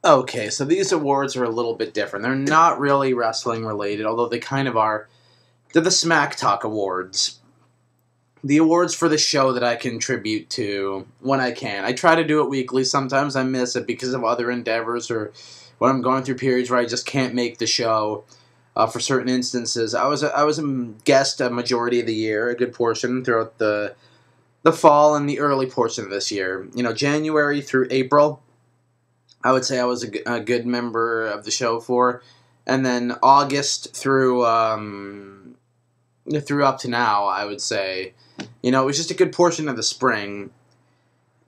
Okay, so these awards are a little bit different. They're not really wrestling related, although they kind of are. They're the Smack Talk Awards. The awards for the show that I contribute to when I can. I try to do it weekly. Sometimes I miss it because of other endeavors or when I'm going through periods where I just can't make the show for certain instances. I was a guest a majority of the year, a good portion throughout the fall and the early portion of this year. You know, January through April, I would say I was a good member of the show for. And then August through up to now, I would say, you know, it was just a good portion of the spring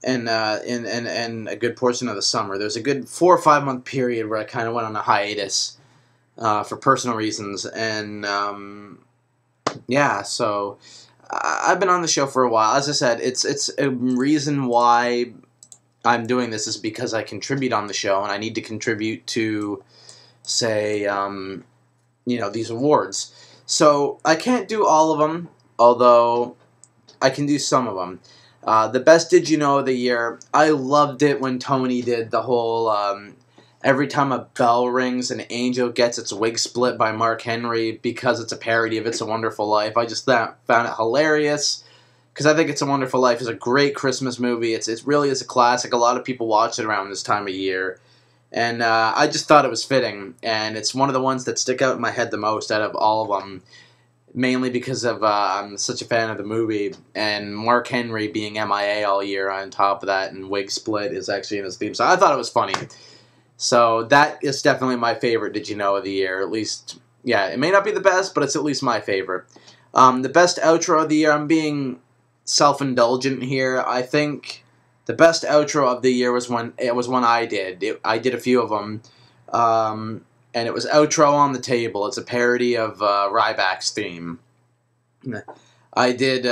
and a good portion of the summer. There's a good 4 or 5 month period where I kind of went on a hiatus for personal reasons. And, yeah, so I've been on the show for a while. As I said, it's a reason why I'm doing this is because I contribute on the show, and I need to contribute to, say, you know, these awards. So I can't do all of them, although I can do some of them. The best Did You Know of the year, I loved it when Tony did the whole every time a bell rings an angel gets its wig split by Mark Henry because it's a parody of It's a Wonderful Life. I just found it hilarious because I think It's a Wonderful Life is a great Christmas movie. It really is a classic. A lot of people watch it around this time of year. And I just thought it was fitting, and it's one of the ones that stick out in my head the most out of all of them, mainly because of I'm such a fan of the movie, and Mark Henry being MIA all year on top of that, and wig split is actually in his theme, so I thought it was funny. So that is definitely my favorite Did You Know of the year, at least, yeah, it may not be the best, but it's at least my favorite. The best outro of the year, I'm being self-indulgent here, I think the best outro of the year was one I did. I did a few of them, and it was Outro on the Table. It's a parody of Ryback's theme. I did,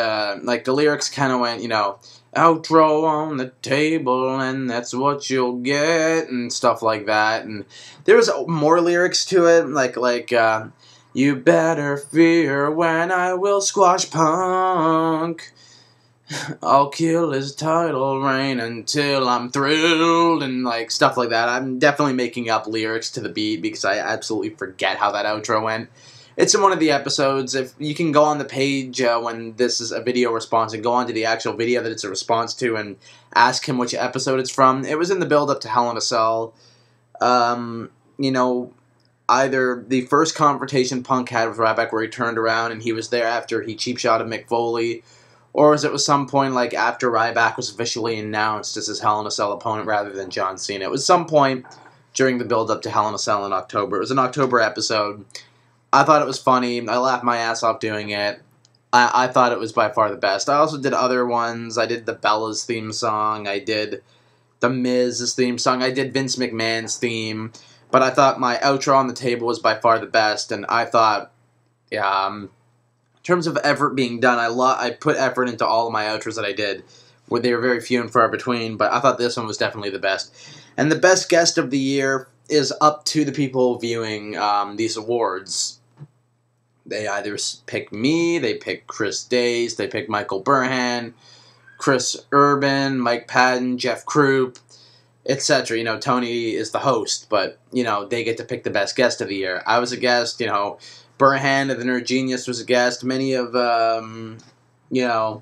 like, the lyrics kind of went, you know, outro on the table, and that's what you'll get, and stuff like that. And there was more lyrics to it, like you better fear when I will squash Punk. I'll kill his title reign until I'm thrilled, and like stuff like that. I'm definitely making up lyrics to the beat because I absolutely forget how that outro went. It's in one of the episodes. If you can go on the page when this is a video response and go on to the actual video that it's a response to and ask him which episode it's from. It was in the build up to Hell in a Cell. You know, either the first confrontation Punk had with Ryback where he turned around and he was there after he cheap shotted Mick Foley, or as it was some point like after Ryback was officially announced as his Hell in a Cell opponent rather than John Cena. It was some point during the build-up to Hell in a Cell in October. It was an October episode. I thought it was funny. I laughed my ass off doing it. I thought it was by far the best. I also did other ones. I did the Bella's theme song. I did the Miz's theme song. I did Vince McMahon's theme. But I thought my outro on the table was by far the best. And I thought, yeah, in terms of effort being done, I put effort into all of my outros that I did. Where they were very few and far between, but I thought this one was definitely the best. And the best guest of the year is up to the people viewing these awards. They either pick me, they pick Chris Days, they pick Michael Burhan, Chris Urban, Mike Patton, Jeff Krupp, etc. You know, Tony is the host, but, you know, they get to pick the best guest of the year. I was a guest, you know, Burhan of the Nerd Genius was a guest. Many of, you know,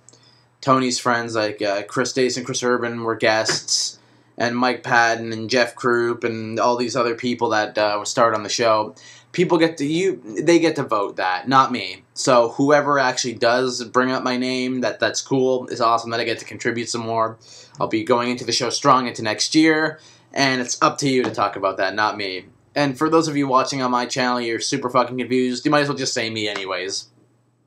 Tony's friends like Chris Dace and Chris Urban were guests, and Mike Patton and Jeff Krupp and all these other people that starred on the show. People get to vote that, not me. So whoever actually does bring up my name, that's cool. It's awesome that I get to contribute some more. I'll be going into the show strong into next year, and it's up to you to talk about that, not me. And for those of you watching on my channel, you're super fucking confused, you might as well just say me anyways.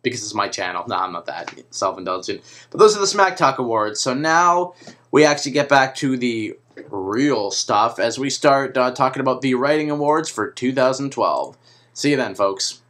Because it's my channel. No, I'm not that self-indulgent. But those are the Smack Talk Awards. So now we actually get back to the real stuff as we start talking about the Writing Awards for 2012. See you then, folks.